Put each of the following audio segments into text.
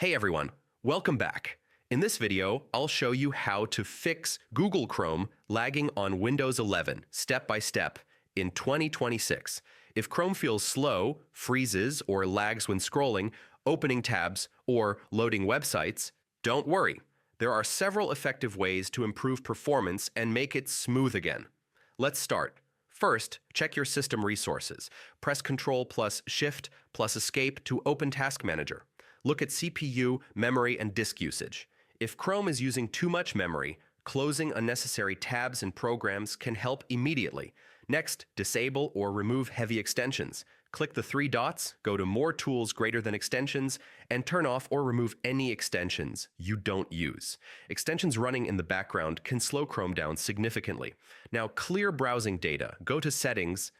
Hey everyone, welcome back. In this video, I'll show you how to fix Google Chrome lagging on Windows 11 step by step in 2026. If Chrome feels slow, freezes, or lags when scrolling, opening tabs, or loading websites, don't worry. There are several effective ways to improve performance and make it smooth again. Let's start. First, check your system resources. Press Ctrl plus Shift plus Escape to open Task Manager. Look at CPU, memory, and disk usage. If Chrome is using too much memory, closing unnecessary tabs and programs can help immediately. Next, disable or remove heavy extensions. Click the three dots, go to More Tools greater than Extensions, and turn off or remove any extensions you don't use. Extensions running in the background can slow Chrome down significantly. Now, clear browsing data. Go to Settings,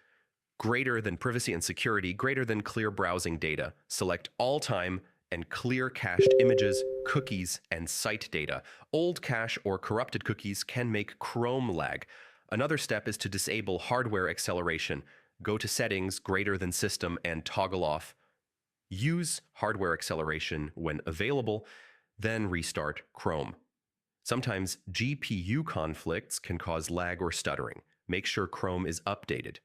greater than Privacy and Security, greater than Clear Browsing Data. Select All Time, and clear cached images, cookies, and site data. Old cache or corrupted cookies can make Chrome lag. Another step is to disable hardware acceleration. Go to Settings, greater than System, and toggle off. Use hardware acceleration when available, then restart Chrome. Sometimes GPU conflicts can cause lag or stuttering. Make sure Chrome is updated.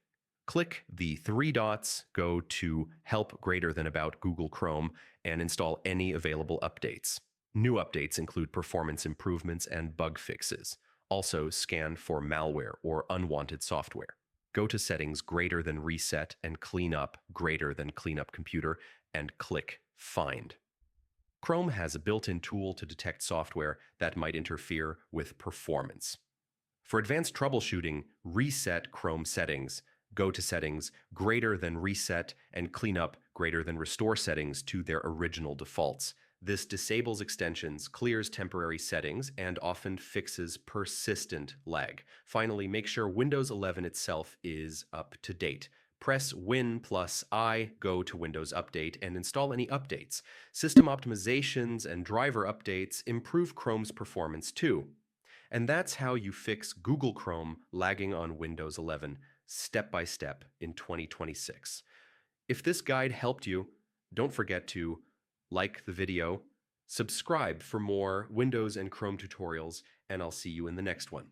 Click the three dots, go to Help greater than About Google Chrome, and install any available updates. New updates include performance improvements and bug fixes. Also, scan for malware or unwanted software. Go to Settings greater than Reset and Clean Up greater than Clean Up Computer, and click Find. Chrome has a built-in tool to detect software that might interfere with performance. For advanced troubleshooting, reset Chrome settings. Go to Settings greater than Reset and Clean Up greater than Restore settings to their original defaults. This disables extensions, clears temporary settings, and often fixes persistent lag. Finally, make sure Windows 11 itself is up to date. Press Win plus I, go to Windows Update, and install any updates. System optimizations and driver updates improve Chrome's performance too. And that's how you fix Google Chrome lagging on Windows 11 step by step in 2026. If this guide helped you, don't forget to like the video, subscribe for more Windows and Chrome tutorials, and I'll see you in the next one.